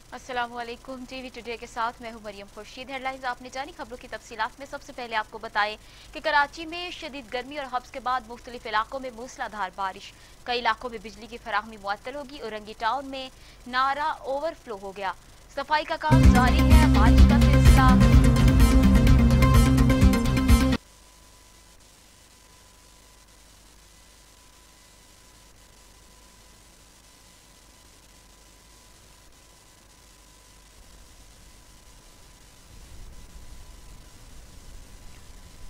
अस्सलाम वालेकुम। TV today के साथ मैं हूं मरियम खुर्शीद। हेडलाइंस आपने जानी, खबरों की तफसीलात में सबसे पहले आपको बताएं कि कराची में शदीद गर्मी और हब्स के बाद मुख्तलिफ इलाकों में मूसलाधार बारिश, कई इलाकों में बिजली की फराहमी मुअत्तल होगी। औरंगी टाउन में नारा ओवरफ्लो हो गया। सफाई का काम जारी है, बारिश का सिलसिला।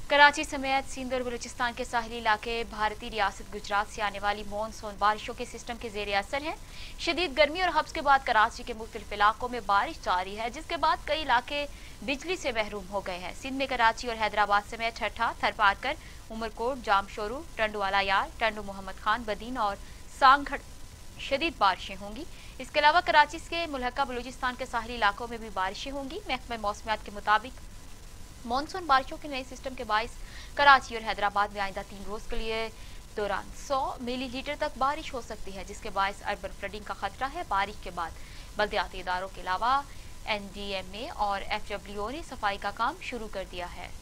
कराची समेत सिंध और बलूचिस्तान के साहली इलाके भारतीय रियासत गुजरात से आने वाली मॉनसून बारिशों के सिस्टम के जेर असर हैं। शदीद गर्मी और हब्स के बाद कराची के मुख्तलिफ इलाकों में बारिश जारी है, जिसके बाद कई इलाके बिजली से महरूम हो गए हैं। सिंध में कराची और हैदराबाद समेत ठट्ठा, थरपारकर, उमरकोट, जामशोरू, टंडवाला यार, टंडू मोहम्मद खान, बदीन और सांगढ़ शदीद बारिशें होंगी। इसके अलावा कराची के मुल्हका बलूचिस्तान के साहली इलाकों में भी बारिशें होंगी। महकमा मौसमियात के मुताबिक मॉनसून बारिशों के नए सिस्टम के बायस कराची और हैदराबाद में आइंदा 3 रोज के लिए दौरान 100 मिलीलीटर तक बारिश हो सकती है, जिसके बायस अर्बन फ्लडिंग का खतरा है। बारिश के बाद बल्दियाती इदारों के अलावा NDMA और FWO ने सफाई का काम शुरू कर दिया है।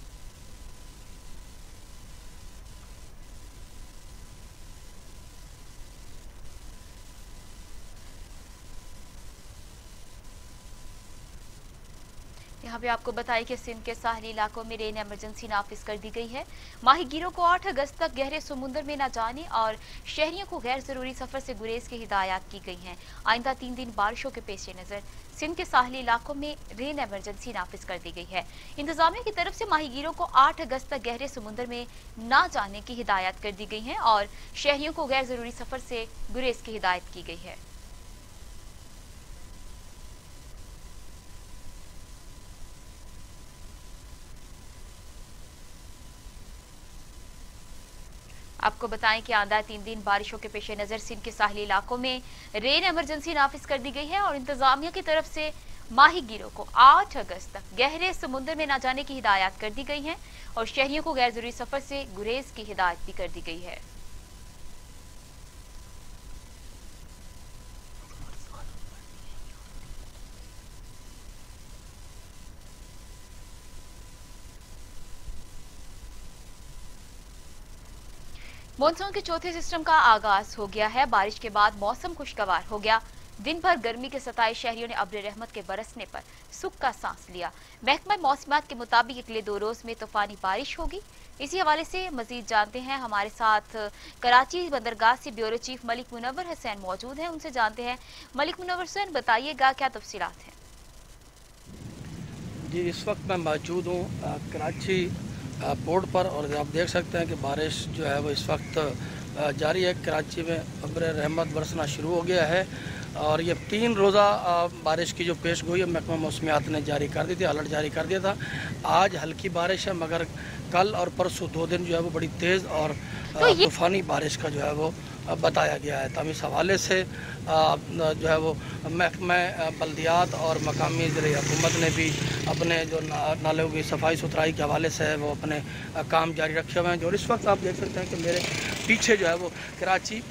यहाँ पे आपको बताया कि सिंध के साहली इलाकों में रेन इमरजेंसी नाफिज कर दी गई है। माहीगीरों को 8 अगस्त तक गहरे समुद्र में न जाने और शहरियों को गैर जरूरी सफर से गुरेज की हिदायत की गई हैं। आइंदा 3 दिन बारिशों के पेश नजर सिंध के साहली इलाकों में रेन इमरजेंसी नाफिज कर दी गई है। इंतजामिया की तरफ से माहीगीरों को 8 अगस्त तक गहरे समुद्र में न जाने की हिदायत कर दी गई है और शहरियों को गैर जरूरी सफर से गुरेज की हिदायत की गई है। आपको बताएं कि आंदा 3 दिन बारिशों के पेश नजर सिंध के साहली इलाकों में रेन इमरजेंसी नाफिज कर दी गई है और इंतजामिया की तरफ से माहीगीरों को 8 अगस्त तक गहरे समुद्र में न जाने की हिदायत कर दी गई है और शहरियों को गैर जरूरी सफर से गुरेज की हिदायत भी कर दी गई है। मॉनसून के चौथे सिस्टम का आगाज हो गया है। बारिश के बाद मौसम खुशगवार हो गया। दिन भर गर्मी के सताए शहरियों ने अब्र रहमत के बरसने पर सुख का सांस लिया। महकमा मौसमियात के मुताबिक अगले 2 रोज में तूफानी बारिश होगी। इसी हवाले से मजीद जानते हैं, हमारे साथ कराची बंदरगाह से ब्यूरो चीफ मलिक मुनव्वर हुसैन मौजूद हैं। उनसे जानते हैं। मलिक मुनव्वर हुसैन, बताइएगा क्या तफसीलात हैं? जी, इस वक्त मैं मौजूद हूँ कराची पोर्ट पर और आप देख सकते हैं कि बारिश जो है वो इस वक्त जारी है। कराची में अब्र रहमत बरसना शुरू हो गया है और ये 3 रोज़ा बारिश की जो पेश गोई है महकमा मौसमियात ने जारी कर दी थी, अलर्ट जारी कर दिया था। आज हल्की बारिश है, मगर कल और परसों 2 दिन जो है वो बड़ी तेज़ और तूफ़ानी बारिश का जो है वो बताया गया है। तब इस हवाले से जो है वो महकमा बल्दियात और मकामी ज़िले हुकूमत ने भी अपने जो नालों की सफाई सुथराई के हवाले से वो अपने काम जारी रखे हुए हैं। और इस वक्त आप देख सकते हैं कि मेरे पीछे जो है वो कराची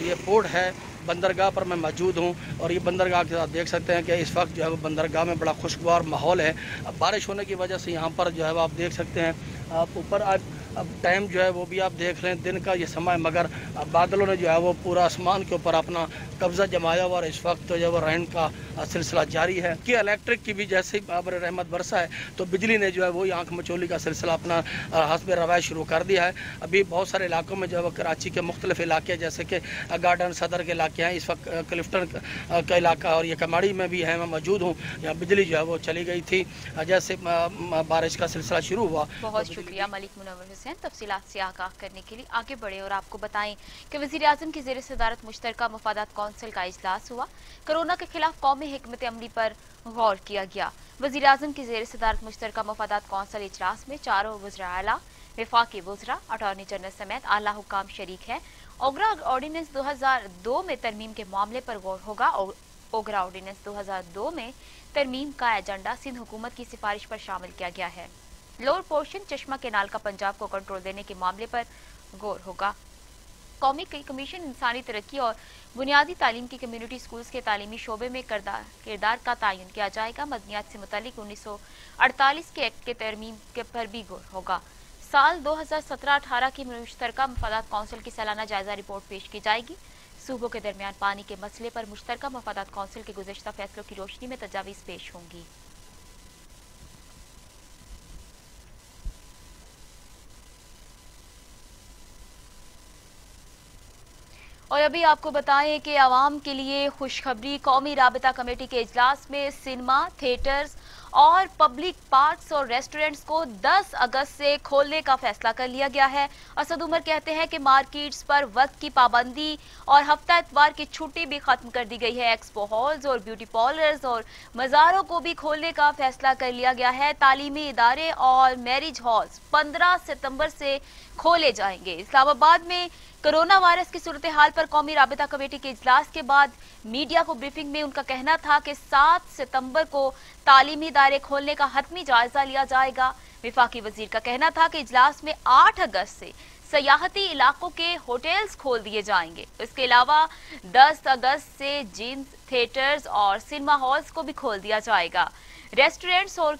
ये पोर्ट है, बंदरगाह पर मैं मौजूद हूँ और ये बंदरगाह के साथ देख सकते हैं कि इस वक्त जो है वो बंदरगाह में बड़ा खुशगवार माहौल है। अब बारिश होने की वजह से यहाँ पर जो है वो आप देख सकते हैं, आप ऊपर आज अब टाइम जो है वो भी आप देख लें, दिन का ये समय, मगर बादलों ने जो है वो पूरा आसमान के ऊपर अपना कब्जा जमाया हुआ और इस वक्त जो है वो रेन का सिलसिला जारी है कि इलेक्ट्रिक की भी जैसे अब्र रहमत बरसा है तो बिजली ने जो है वो आँख मचोली का सिलसिला अपना हस्ब रवायत शुरू कर दिया है। अभी बहुत सारे इलाकों में जो है वो कराची के मुख्तलिफ इलाके जैसे कि गार्डन सदर के इलाके हैं, इस वक्त क्लिफ्टन का इलाका और ये कमाड़ी में भी है, मैं मौजूद हूँ। यहाँ बिजली जो है वो चली गई थी जैसे बारिश का सिलसिला शुरू हुआ। बहुत शुक्रिया मलिक मुनव्वर हुसैन, तफसीलात से आगाह करने के लिए। आगे बढ़े और आपको बताएं कि वज़ीर आज़म की ज़ेर सदारत मुश्तरका मफादात कौंसिल का इजलास हुआ। कोरोना के खिलाफ कौमी हिकमत अमली पर गौर किया गया। वज़ीर आज़म की ज़ेर सदारत मुश्तरका मफादात कौंसिल इजलास में 4 वज़रा आला, वफाकी वज़रा, अटॉर्नी जनरल समेत आला हुकाम शरीक है। ओगरा ऑर्डिनेंस 2002 में तरमीम के मामले पर गौर होगा। ओगरा ऑर्डिनेंस 2002 में तरमीम का एजेंडा सिंध हुकूमत की सिफारिश पर शामिल किया गया है। लोअर पोर्शन चश्मा केनाल का पंजाब को कंट्रोल देने के मामले पर गौर होगा। कौमी कमीशन इंसानी तरक्की और बुनियादी तालीम की कम्युनिटी स्कूल्स के तालीमी शोबे में किरदार का तयन किया जाएगा। मदनियात से मुतालिक 1948 के एक्ट के तरमीम के पर भी गौर होगा। साल 2017-18 की मुश्तरका मफादात कौंसिल की सालाना जायजा रिपोर्ट पेश की जाएगी। सूबों के दरमियान पानी के मसले पर मुश्तरका मफादात कौंसिल के गुज़श्ता फैसलों की रोशनी में तजावीज़ पेश होंगी। और अभी आपको बताएं कि आवाम के लिए खुशखबरी, कौमी राबिता कमेटी के इजलास में सिनेमा, थिएटर्स और पब्लिक पार्क्स और रेस्टोरेंट्स को 10 अगस्त से खोलने का फैसला कर लिया गया है। असद उमर कहते हैं कि मार्केट्स पर वक्त की पाबंदी और हफ्ता इतवार की छुट्टी भी खत्म कर दी गई है। एक्सपो हॉल्स और ब्यूटी पार्लर्स और मज़ारों को भी खोलने का फैसला कर लिया गया है। तालीमी इदारे और मैरिज हॉल्स 15 सितंबर से खोले जाएंगे। इस्लामाबाद में कोरोना वायरस की सूरत हाल पर कौमी राबिता कमेटी के इजलास के बाद मीडिया को ब्रीफिंग में उनका कहना था कि 7 सितंबर को तालीमी इदारे खोलने का हतमी जायजा लिया जाएगा। विफाकी वजीर का कहना था कि इजलास में 8 अगस्त से सयाहती इलाकों के होटल्स खोल दिए जाएंगे। इसके अलावा 10 अगस्त से जिम, थिएटर्स और सिनेमा हॉल्स को भी खोल दिया जाएगा। रेस्टोरेंट्स और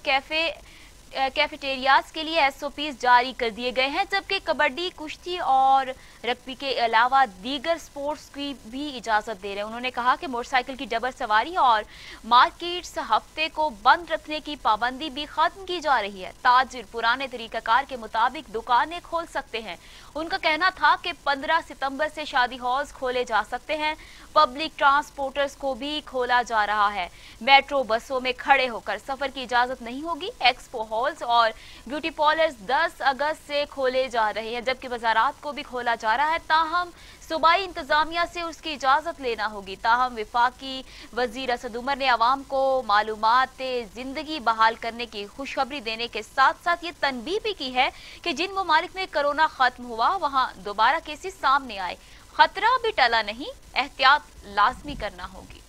कैफेटेरियाज के लिए एसओपीज जारी कर दिए गए हैं, जबकि कबड्डी, कुश्ती और रग्बी के अलावा दीगर स्पोर्ट्स की भी इजाजत दे रहे हैं। उन्होंने कहा कि मोटरसाइकिल की डबर सवारी और मार्केट्स हफ्ते को बंद रखने की पाबंदी भी खत्म की जा रही है। ताजिर पुराने तरीकाकार के मुताबिक दुकानें खोल सकते हैं। उनका कहना था कि 15 सितंबर से शादी हॉल्स खोले जा सकते हैं। पब्लिक ट्रांसपोर्टर्स को भी खोला जा रहा है। मेट्रो बसों में खड़े होकर सफर की इजाजत नहीं होगी। एक्सपो हॉल्स और ब्यूटी पार्लर्स 10 अगस्त से खोले जा रहे हैं, जबकि बाजारात को भी खोला जा रहा है। ताहम सूबाई इंतजामिया से उसकी इजाजत लेना होगी। ताहम विफाकी वजीर असद उमर ने आवाम को मालूमात जिंदगी बहाल करने की खुशखबरी देने के साथ साथ ये तनबीह भी की है कि जिन ममालिक में कोरोना खत्म हुआ वहां दोबारा केसेस सामने आए, खतरा भी टला नहीं, एहतियात लाजमी करना होगी।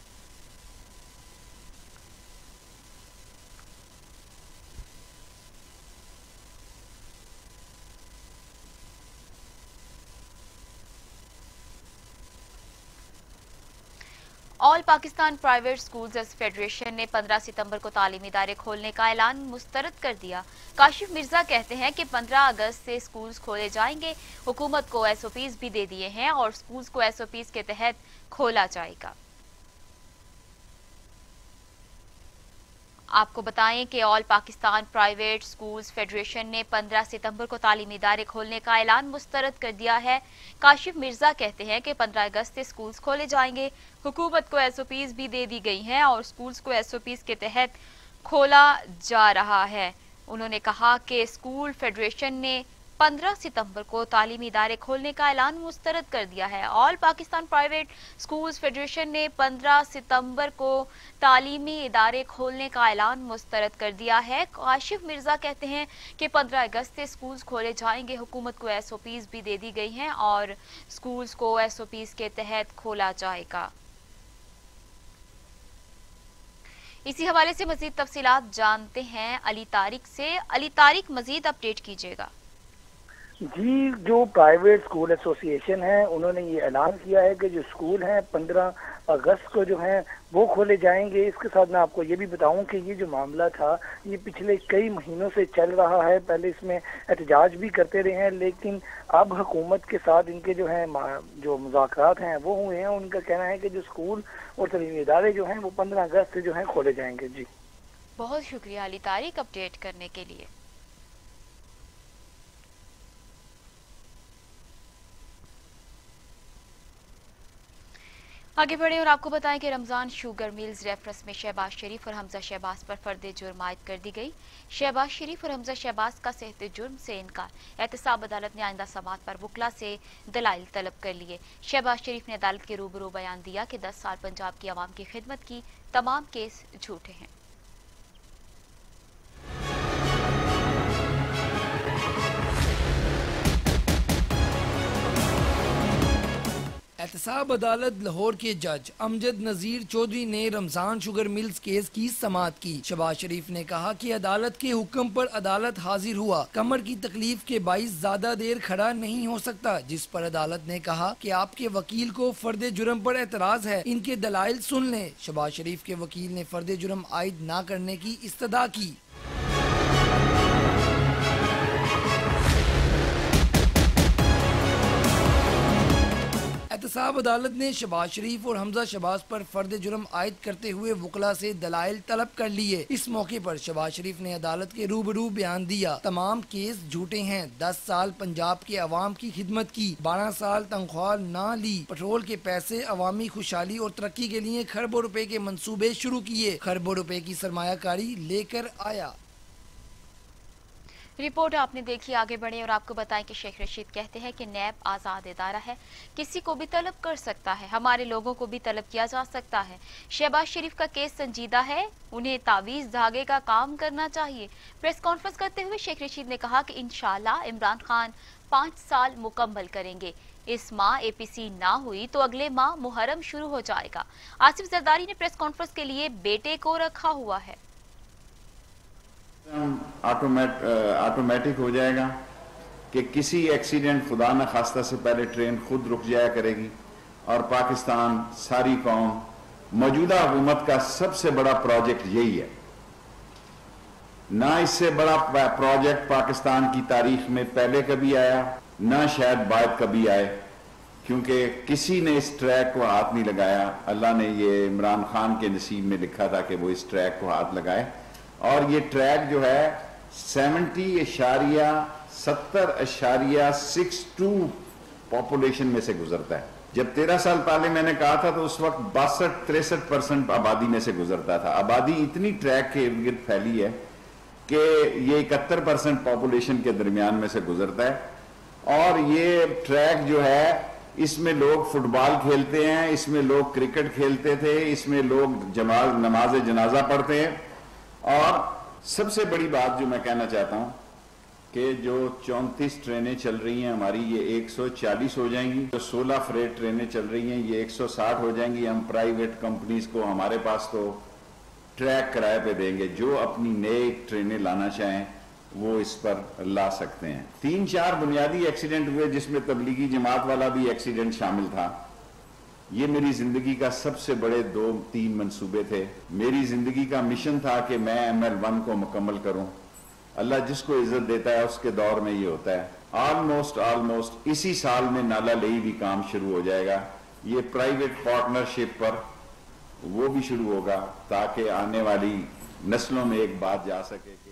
All Pakistan private schools federation ने 15 सितंबर को तालीमी इदारे खोलने का ऐलान मुस्तरद कर दिया। काशिफ मिर्जा कहते हैं कि 15 अगस्त से स्कूल्स खोले जाएंगे। हुकूमत को एसओपीज भी दे दिए हैं और स्कूल्स को एसओपीज के तहत खोला जाएगा। आपको बताएं कि all Pakistan private schools federation ने 15 सितंबर को तालीमी इदारे खोलने का ऐलान मुस्तरद कर दिया है। काशिफ मिर्जा कहते हैं कि 15 अगस्त से स्कूल्स खोले जाएंगे। हुकूमत को एसओपीज भी दे दी गई हैं और स्कूल्स को एसओपीज के तहत खोला जा रहा है। उन्होंने कहा कि स्कूल फेडरेशन ने 15 सितंबर को तालीमी इदारे खोलने का ऐलान मुस्तरद कर दिया है। All Pakistan private schools federation ने 15 सितंबर को तालीमी इदारे खोलने का ऐलान मुस्तरद कर दिया है। काशिफ मिर्जा कहते हैं कि 15 अगस्त से स्कूल्स खोले जाएंगे। हुकूमत को एसओपीज भी दे दी गई हैं और स्कूल्स को एसओपीज के तहत खोला जाएगा। इसी हवाले से मजीद तफसीलात जानते हैं अली तारिक से। अली तारिक, मजीद अपडेट कीजिएगा। जी, जो प्राइवेट स्कूल एसोसिएशन है उन्होंने ये ऐलान किया है कि जो स्कूल हैं 15 अगस्त को जो हैं वो खोले जाएंगे। इसके साथ मैं आपको ये भी बताऊं कि ये जो मामला था ये पिछले कई महीनों से चल रहा है। पहले इसमें एहतजाज भी करते रहे हैं, लेकिन अब हुकूमत के साथ इनके जो हैं जो मुज़ाकरात हैं वो हुए हैं। उनका कहना है कि जो स्कूल और तालीमी इदारे जो हैं वो 15 अगस्त से जो हैं खोले जाएंगे। जी, बहुत शुक्रिया अली तारिक अपडेट करने के लिए। आगे बढ़े और आपको बताएं कि रमजान शुगर मिल्स रेफरेंस में शहबाज शरीफ और हमजा शहबाज पर फर्द जुर्म आयद कर दी गई। शहबाज शरीफ और हमजा शहबाज का सेहत जुर्म से इनकार। एहतसाब अदालत ने आइंदा समात पर वकला से दलाइल तलब कर लिए। शहबाज शरीफ ने अदालत के रूबरू बयान दिया कि 10 साल पंजाब की आवाम की खिदमत की, तमाम केस झूठे हैं। احتساب عدالت لاہور کے جج امجد نذیر چودھری نے رمضان شوگر ملز کیس کی سماعت کی۔ شہباز شریف نے کہا کہ عدالت کے حکم پر عدالت حاضر ہوا، کمر کی تکلیف کے باعث زیادہ دیر کھڑا نہیں ہو سکتا، جس پر عدالت نے کہا کہ آپ کے وکیل کو فرد جرم پر اعتراض ہے، ان کے دلائل سن لیں۔ شہباز شریف کے وکیل نے فرد جرم عائد نہ کرنے کی استدعا کی۔ احتساب عدالت نے شہباز شریف اور حمزہ شہباز پر فرد جرم عائد کرتے ہوئے وکلاء سے دلائل طلب کر لیے۔ اس موقع پر شہباز شریف نے عدالت کے روبرو بیان دیا، تمام کیس جھوٹے ہیں، 10 سال پنجاب کے عوام کی خدمت کی، 12 سال تنخواہ نہ لی، پٹرول کے پیسے عوامی خوشحالی اور ترقی کے لیے کھربوں روپے کے منصوبے شروع کیے، کھربوں روپے کی سرمایہ کاری لے کر آیا۔ رپورٹ آپ نے دیکھی، آگے بڑھیں اور آپ کو بتائیں کہ شیخ رشید کہتے ہیں کہ نیب آزاد ادارہ ہے، کسی کو بھی طلب کر سکتا ہے، ہمارے لوگوں کو بھی طلب کیا جا سکتا ہے۔ شہباز شریف کا کیس سنجیدہ ہے، انہیں تعویذ دھاگے کا کام کرنا چاہیے۔ پریس کانفرنس کرتے ہوئے شیخ رشید نے کہا کہ انشاءاللہ عمران خان 5 سال مکمل کریں گے، اس ماہ اے پی سی نہ ہوئی تو اگلے ماہ محرم شروع ہو جائے گا۔ آصف زرداری نے پریس کانفرنس کے لیے بیٹے کو رکھا ہوا ہے۔ آٹومیٹک ہو جائے گا کہ کسی ایکسیڈنٹ خدا نہ خواستہ سے پہلے ٹرین خود رک جایا کرے گی، اور پاکستان ساری قوم موجودہ حکومت کا سب سے بڑا پروجیکٹ یہی ہے۔ نہ اس سے بڑا پروجیکٹ پاکستان کی تاریخ میں پہلے کبھی آیا، نہ شاید بعد کبھی آئے، کیونکہ کسی نے اس ٹریک کو ہاتھ نہیں لگایا۔ اللہ نے یہ عمران خان کے نصیب میں لکھا تھا کہ وہ اس ٹریک کو ہاتھ لگائے، اور یہ ٹریک جو ہے 70.62 پاپولیشن میں سے گزرتا ہے۔ جب 13 سال پہلے میں نے کہا تھا تو اس وقت 62-63% آبادی میں سے گزرتا تھا۔ آبادی اتنی ٹریک کے ارد گرد پھیلی ہے کہ یہ 71% پاپولیشن کے درمیان میں سے گزرتا ہے، اور یہ ٹریک جو ہے اس میں لوگ فٹ بال کھیلتے ہیں، اس میں لوگ کرکٹ کھیلتے تھے، اس میں لوگ نماز جنازہ پڑھتے ہیں۔ اور سب سے بڑی بات جو میں کہنا چاہتا ہوں کہ جو 34 ٹرینیں چل رہی ہیں ہماری، یہ 140 ہو جائیں گی۔ جو 16 فریٹ ٹرینیں چل رہی ہیں یہ 160 ہو جائیں گی۔ ہم پرائیویٹ کمپنیز کو ہمارے پاس تو ٹریک کرائے پہ دیں گے، جو اپنی نئے ٹرینیں لانا چاہیں وہ اس پر لا سکتے ہیں۔ 3-4 بنیادی ایکسیڈنٹ ہوئے جس میں تبلیغی جماعت والا بھی ایکسیڈنٹ شامل تھا۔ یہ میری زندگی کا سب سے بڑے 2-3 منصوبے تھے۔ میری زندگی کا مشن تھا کہ میں ML1 کو مکمل کروں۔ اللہ جس کو عزت دیتا ہے اس کے دور میں یہ ہوتا ہے۔ آلموسٹ اسی سال میں نالا لئی بھی کام شروع ہو جائے گا۔ یہ پرائیویٹ پارٹنرشپ پر وہ بھی شروع ہوگا تاکہ آنے والی نسلوں میں ایک بات جا سکے کہ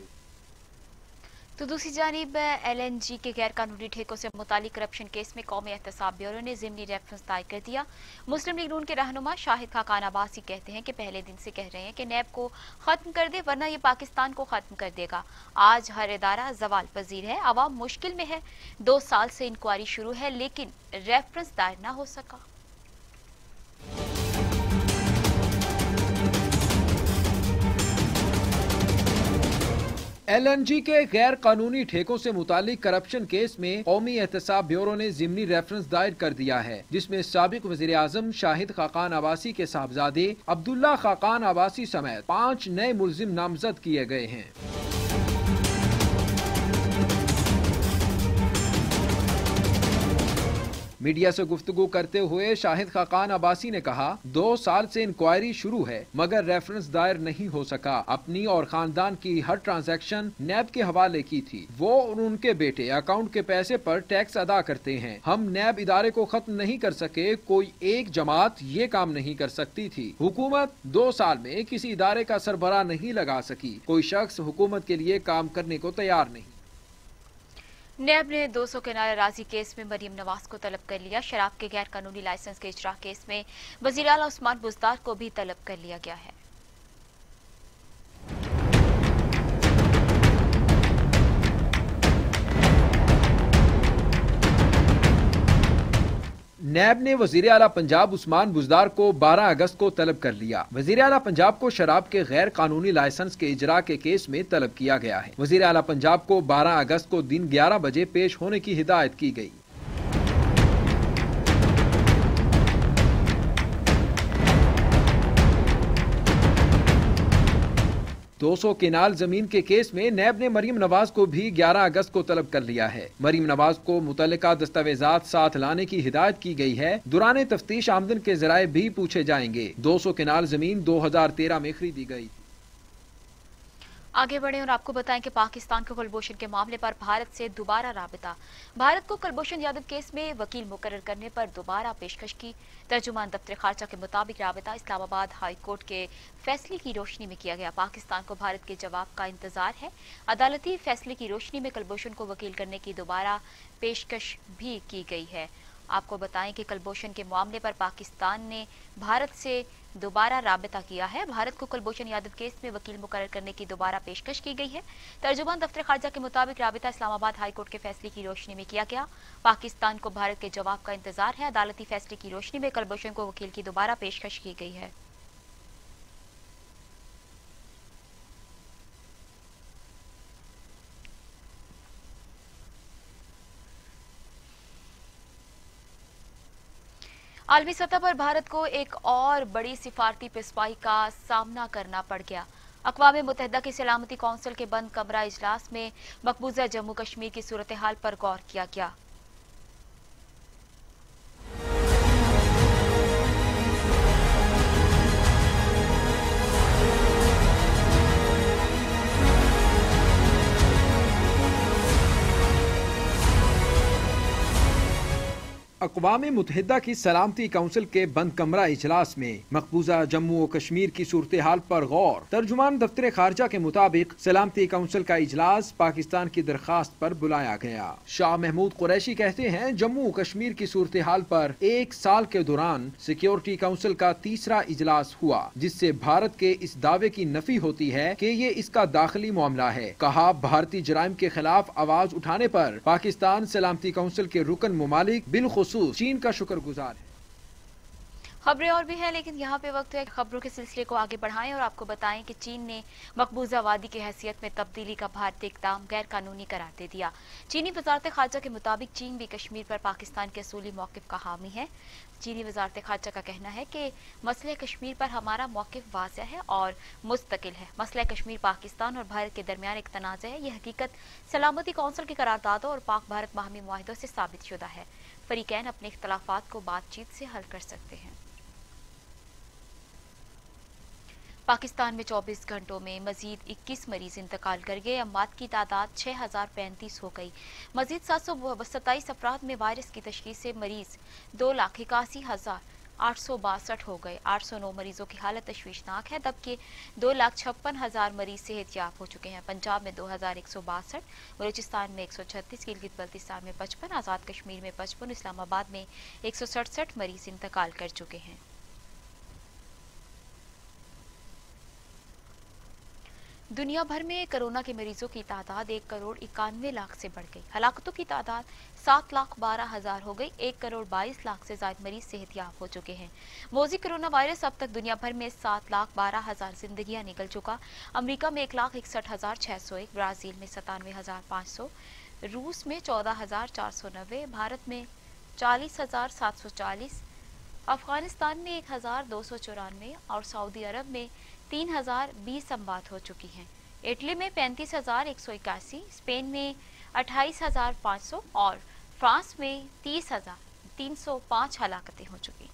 تو دوسری جانب LNG کے غیر قانونی ٹھیکوں سے متعلق کرپشن کیس میں قومی احتساب بیورو نے ضمنی ریفرنس دائر کر دیا۔ مسلم لیگ نون کے رہنما شاہد خاقان عباسی کہتے ہیں کہ پہلے دن سے کہہ رہے ہیں کہ نیب کو ختم کر دے ورنہ یہ پاکستان کو ختم کر دے گا۔ آج ہر ادارہ زوال پذیر ہے، عوام مشکل میں ہے، 2 سال سے انکوائری شروع ہے لیکن ریفرنس دائر نہ ہو سکا۔ LNG کے غیر قانونی ٹھیکوں سے متعلق کرپشن کیس میں قومی احتساب بیورو نے ضمنی ریفرنس دائر کر دیا ہے، جس میں سابق وزیر اعظم شاہد خاقان عباسی کے صاحبزادے عبداللہ خاقان عباسی سمیت 5 نئے ملزم نامزد کیے گئے ہیں۔ میڈیا سے گفتگو کرتے ہوئے شاہد خاقان عباسی نے کہا 2 سال سے انکوائری شروع ہے مگر ریفرنس دائر نہیں ہو سکا۔ اپنی اور خاندان کی ہر ٹرانزیکشن نیب کے حوالے کی تھی، وہ اور ان کے بیٹے اکاؤنٹ کے پیسے پر ٹیکس ادا کرتے ہیں۔ ہم نیب ادارے کو ختم نہیں کر سکے، کوئی ایک جماعت یہ کام نہیں کر سکتی تھی۔ حکومت 2 سال میں کسی ادارے کا سربراہ نہیں لگا سکی، کوئی شخص حکومت کے لیے کام کرنے کو تیار نہیں۔ نیب نے 200 کنال اراضی کیس میں مریم نواز کو طلب کر لیا۔ شراب کے غیر قانونی لائسنس کے اجرا کیس میں وزیر اعلیٰ عثمان بزدار کو بھی طلب کر لیا گیا ہے۔ نیب نے وزیر اعلیٰ پنجاب عثمان بزدار کو 12 اگست کو طلب کر لیا۔ وزیر اعلیٰ پنجاب کو شراب کے غیر قانونی لائسنس کے اجرا کے کیس میں طلب کیا گیا ہے۔ وزیر اعلیٰ پنجاب کو 12 اگست کو دن 11 بجے پیش ہونے کی ہدایت کی گئی۔ 200 केनाल जमीन के केस में नैब ने मरीम नवाज को भी 11 अगस्त को तलब कर लिया है। मरीम नवाज को मुतल्लिका दस्तावेजात साथ लाने की हिदायत की गई है। दौरान तफ्तीश आमदन के जराए भी पूछे जाएंगे। 200 केनाल जमीन 2013 में खरीदी गई। आगे बढ़े और आपको बताएं कि पाकिस्तान को कुलभूषण के मामले पर भारत से दोबारा राबिता। भारत को कुलभूषण यादव केस में वकील मुकर्रर करने पर दोबारा पेशकश की। तर्जुमान दफ्तर खारजा के मुताबिक राबिता इस्लामाबाद हाई कोर्ट के फैसले की रोशनी में किया गया। पाकिस्तान को भारत के जवाब का इंतजार है। अदालती फैसले की रोशनी में कुलभूषण को वकील करने की दोबारा पेशकश भी की गई है। आपको बताएं कि कुलभूषण के मामले पर पाकिस्तान ने भारत से दोबारा राबिता किया है। भारत को कुलभूषण यादव केस में वकील मुकर्रर करने की दोबारा पेशकश की गई है। तर्जुमान दफ्तर खारजा के मुताबिक राबिता इस्लामाबाद हाई कोर्ट के फैसले की रोशनी में किया गया। पाकिस्तान को भारत के जवाब का इंतजार है। अदालती फैसले की रोशनी में कुलभूषण को वकील की दोबारा पेशकश की गई है। आलमी सतह पर भारत को एक और बड़ी सिफारती पिसवाई का सामना करना पड़ गया। अक़वाम मुत्तहिदा की सलामती कौंसिल के बंद कमरा इजलास में मकबूजा जम्मू कश्मीर की सूरत हाल पर गौर किया गया। अक़वाम मुत्तहिदा की सलामती काउंसिल के बंद कमरा इजलास में मकबूजा जम्मू और कश्मीर की सूरत हाल पर गौर। तर्जुमान दफ्तर खारजा के मुताबिक सलामती काउंसिल का इजलास पाकिस्तान की दरखास्त पर बुलाया गया। शाह महमूद कुरैशी कहते हैं, जम्मू और कश्मीर की सूरत हाल पर 1 साल के दौरान सिक्योरिटी काउंसिल का तीसरा इजलास हुआ, जिससे भारत के इस दावे की नफी होती है कि ये इसका दाखिली मामला है। कहा, भारतीय जराइम के खिलाफ आवाज उठाने पर पाकिस्तान सलामती काउंसिल के रुकन मुमालिक बिलखुसूस चीन का शुक्रगुजार है। खबरें और भी हैं, लेकिन यहाँ पे वक्त है खबरों के सिलसिले को आगे बढ़ाएं और आपको बताएं कि चीन ने मकबूजा वादी की हैसियत में तब्दीली का भारतीय इक़दाम गैर कानूनी करार दे दिया। चीनी वजारत खारजा के मुताबिक चीन भी कश्मीर पर पाकिस्तान के असूली मौक़िफ़ का हामी है। चीनी वजारत खारजा का कहना है कि मसले कश्मीर पर हमारा मौक़िफ़ वाज़ेह है और मुस्तकिल है। मसला कश्मीर पाकिस्तान और भारत के दरमियान एक तनाज़ है। यह हकीकत सलामती कौंसिल की करारदादों और पाक भारत बाहमी मुआहिदों से साबित शुदा है। फरीकैन अपने इख्तलाफात को बातचीत से हल कर सकते हैं। पाकिस्तान में 24 घंटों में मजीद 21 मरीज इंतकाल कर गए। अमवात की तादाद 6035 हो गई। मजीद 727 अफराद में वायरस की तशख़ीस से मरीज 2,81,862 हो गए। 809 मरीजों की हालत तशवीशनाक है, जबकि 2,56,000 मरीज सेहतयाब हो चुके हैं। पंजाब में 2,162, बलूचिस्तान में 136, गिलगित बल्तिस्तान में 55, आज़ाद कश्मीर में 55, इस्लामाबाद में 167 मरीज इंतकाल कर चुके हैं। दुनिया भर में कोरोना के मरीजों की तादाद 1,91,00,000 से बढ़ गई। हलाकतों की तादाद 7,12,000 हो गई। 1,22,00,000 से ज्यादा मरीज सेहतयाब हो चुके हैं। मौजी कोरोना वायरस अब तक दुनिया भर में 7,12,000 जिंदगियां निकल चुका। अमेरिका में 1,61,601, ब्राजील में 97,500, रूस में 14,490, भारत में 40,740, अफगानिस्तान में 1,294 और सऊदी अरब में 3,020 अमवात हो चुकी हैं। इटली में 35,181, स्पेन में 28,500 और फ्रांस में 30,305 हलाकतें हो चुकी।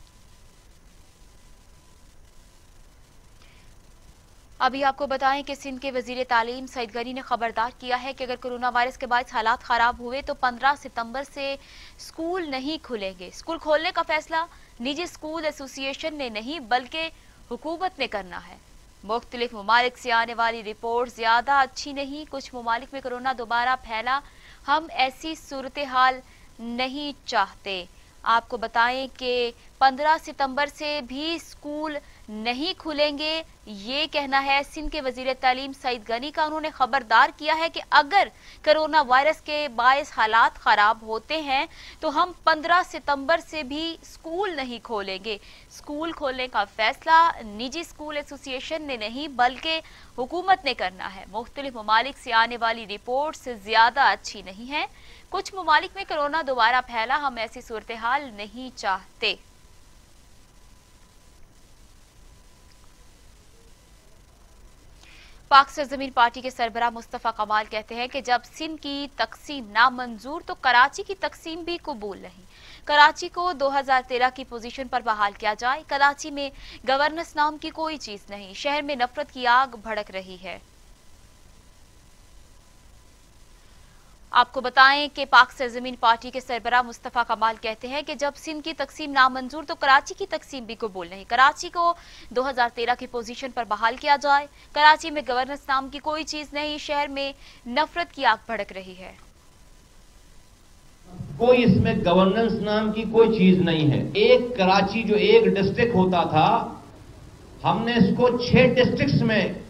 अभी आपको बताएं कि सिंध के वजीर तालीम सईद गनी ने खबरदार किया है कि अगर कोरोना वायरस के बाद हालात खराब हुए तो 15 सितंबर से स्कूल नहीं खुलेंगे। स्कूल खोलने का फैसला निजी स्कूल एसोसिएशन ने नहीं बल्कि हुकूमत ने करना है। मुख्तलिफ ममालिक से आने वाली रिपोर्ट ज्यादा अच्छी नहीं। कुछ ममालिक में कोरोना दोबारा फैला। हम ऐसी सूरत हाल नहीं चाहते। आपको बताएं कि 15 सितंबर से भी स्कूल नहीं खुलेंगे, ये कहना है सिंध के वजीर तालीम सईद गनी का। उन्होंने खबरदार किया है कि अगर कोरोना वायरस के बायस हालात खराब होते हैं तो हम 15 सितंबर से भी स्कूल नहीं खोलेंगे। स्कूल खोलने का फैसला निजी स्कूल एसोसिएशन ने नहीं बल्कि हुकूमत ने करना है। मुख्तलिफ ममालिक से आने वाली रिपोर्ट्स ज्यादा अच्छी नहीं है। कुछ ममालिक में कोरोना दोबारा फैला। हम ऐसी सूरत हाल नहीं चाहते। पाक सरजमीन पार्टी के सरबराह मुस्तफा कमाल कहते हैं कि जब सिंध की तकसीम नामंजूर तो कराची की तकसीम भी कबूल नहीं। कराची को 2013 की पोजीशन पर बहाल किया जाए। कराची में गवर्नेंस नाम की कोई चीज नहीं। शहर में नफरत की आग भड़क रही है। आपको बताएं कि पाक सरजमीन पार्टी के सरबराह मुस्तफा कमाल कहते हैं कि जब सिंध की तकसीम नामंजूर तो कराची की तकसीम भी कबूल नहीं। कराची को 2013 की पोजीशन पर बहाल किया जाए। कराची में गवर्नेंस नाम की कोई चीज नहीं। शहर में नफरत की आग भड़क रही है। कोई इसमें गवर्नेंस नाम की कोई चीज नहीं है। एक कराची जो एक डिस्ट्रिक्ट होता था, हमने इसको 6 डिस्ट्रिक्ट्स में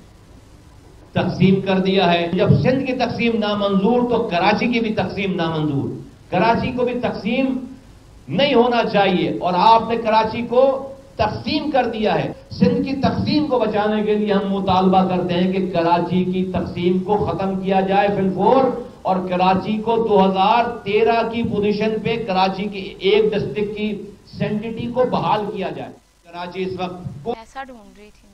तकसीम कर दिया है। जब सिंध की तकसीम नामंजूर तो कराची की भी तकसीम नामंजूर। कराची को भी तकसीम नहीं होना चाहिए और आपने कराची को तकसीम कर दिया है। सिंध की तकसीम को बचाने के लिए हम मुतालबा करते हैं कि कराची की तकसीम को खत्म किया जाए फिलफोर और कराची को 2013 की पोजीशन पे कराची की एक डिस्ट्रिक्ट की सेंटिटी को बहाल किया जाए। कराची इस वक्त ऐसा ढूंढ रही थी।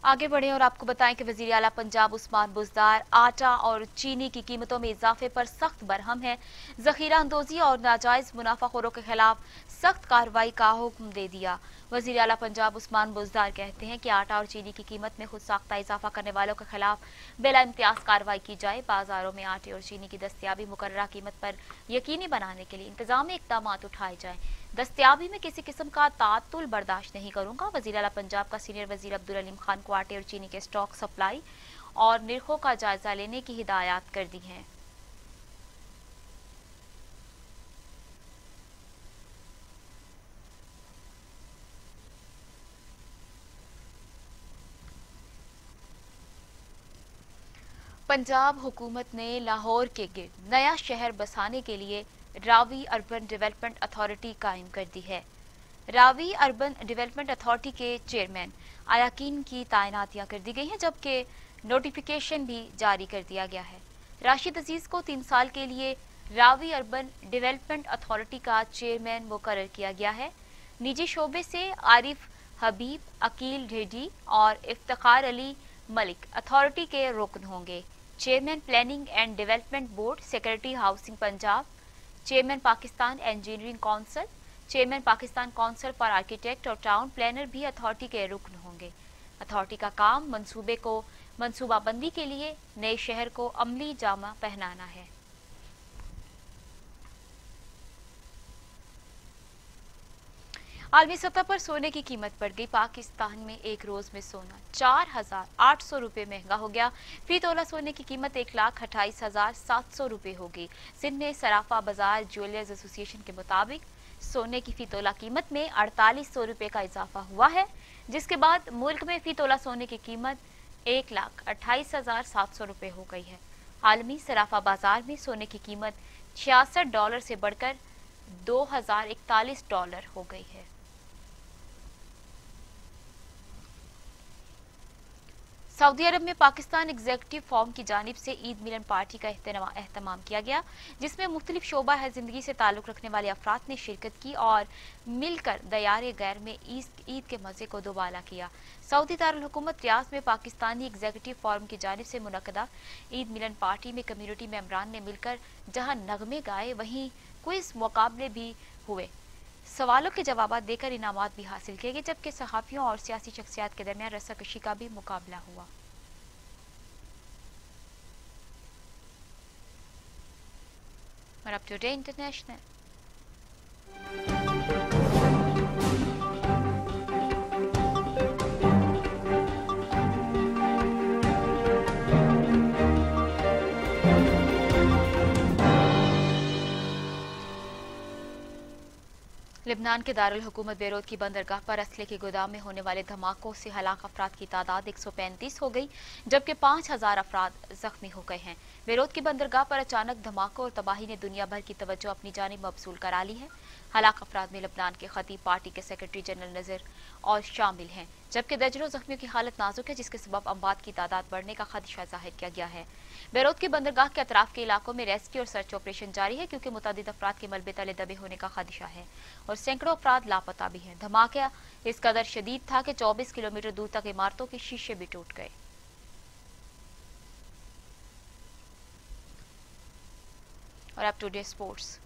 आगे बढ़े और आपको बताएं कि वजीर आला पंजाब उस्मान बुज़दार आटा और चीनी की कीमतों में इजाफे पर सख्त बरहम है। जखीरा अंदोजी और नाजायज मुनाफाखोरों के खिलाफ सख्त कार्रवाई का हुक्म दे दिया। वजीर आला पंजाब उस्मान बुज़दार कहते हैं कि आटा और चीनी की कीमत में खुद साख्ता इजाफा करने वालों के खिलाफ बिला इम्तियाज कार्रवाई की जाए। बाजारों में आटे और चीनी की दस्तयाबी मुकर्ररा कीमत पर यकीनी बनाने के लिए इंतजामी इकदाम उठाए जाए। दस्तयाबी में किसी किस्म का तातुल बर्दाश्त नहीं करूंगा। वजीर आला पंजाब का सीनियर वजीर अब्दुल अलीम खान को आटे और चीनी के स्टॉक सप्लाई और निर्खों का जायजा लेने की हिदायत कर दी है। पंजाब हुकूमत ने लाहौर के गिर्द नया शहर बसाने के लिए रावी अर्बन डेवलपमेंट अथॉरिटी कायम कर दी है। रावी अर्बन डेवलपमेंट अथॉरिटी के चेयरमैन अयाकीन की तैनातियां कर दी गई हैं, जबकि नोटिफिकेशन भी जारी कर दिया गया है। राशिद अजीज को 3 साल के लिए रावी अर्बन डेवलपमेंट अथॉरिटी का चेयरमैन मुकर्रर किया गया है। निजी शोबे से आरिफ हबीब, अकील ढेडी और इफ्तिखार अली मलिक अथॉरिटी के रुकन होंगे। Chairman planning and development board, secretary housing Punjab, chairman Pakistan engineering council, chairman Pakistan council for architect और टाउन प्लानर भी अथॉरिटी के रुकन होंगे। अथॉरिटी का काम मंसूबे को मंसूबाबंदी के लिए नए शहर को अमली जामा पहनाना है। आलमी सतह पर सोने की कीमत बढ़ गई। पाकिस्तान में एक रोज में सोना 4,800 रुपए महंगा हो गया। फी तोला सोने की कीमत 1,28,700 रुपए हो गई। सिंध में सराफा बाजार ज्वेलर्स एसोसिएशन के मुताबिक सोने की फी तोला कीमत में 4800 रुपए का इजाफा हुआ है, जिसके बाद मुल्क में फी तोला सोने की कीमत 1,28,700 रुपए हो गई है। आलमी सराफा बाजार में सोने की कीमत $66 से बढ़कर $2,041 हो गई है। सऊदी अरब में पाकिस्तान एग्जीक्यूटिव फॉर्म की जानिब से ईद मिलन पार्टी का एहतमाम किया गया, जिसमें मुख्तलिफ शोबा है जिंदगी से ताल्लुक रखने वाले अफराद ने शिरकत की और मिलकर दयारे गैर में ईद के मजे को दोबाला किया। सऊदी दारुल हुकूमत रियाद में पाकिस्तानी एग्जीक्यूटिव फॉर्म की जानिब से मुनक्कदा ईद मिलन पार्टी में कम्युनिटी मेंबरान ने मिलकर जहां नगमे गाए, वहीं क्विज मुकाबले भी हुए। सवालों के जवाब देकर इनामात भी हासिल किए गए, जबकि सहाफियों और सियासी शख्सियात के दरमियान रस्साकशी का भी मुकाबला हुआ। और अब टुडे इंटरनेशनल। लेबनान के दारुल हुकूमत बेरूत की बंदरगाह पर असले के गोदाम में होने वाले धमाकों से हलाक अफराद की तादाद 135 हो गई, जबकि 5000 अफराद जख्मी हो गए हैं। बेरूत की बंदरगाह पर अचानक धमाकों और तबाही ने दुनिया भर की तवज्जो अपनी जानिब मबसूल करा ली है। हलाक अफराद में लबनान के खतीब पार्टी के सेक्रेटरी जनरल नज़र और शामिल हैं, जबकि दर्जनों जख्मियों की हालत नाजुक है, जिसके सबब अमवात की तादाद बढ़ने का खदशा जाहिर किया गया है। बेरूत के बंदरगाह के अतराफ के इलाकों में रेस्क्यू और सर्च ऑपरेशन जारी है, क्योंकि मुतअद्दिद अफराद के मलबे तले दबे होने का खदशा है और सैकड़ों अफराद लापता भी हैं। धमाका इस कदर शदीद था कि 24 किलोमीटर दूर तक इमारतों के शीशे भी टूट गए। और अब टुडे स्पोर्ट्स।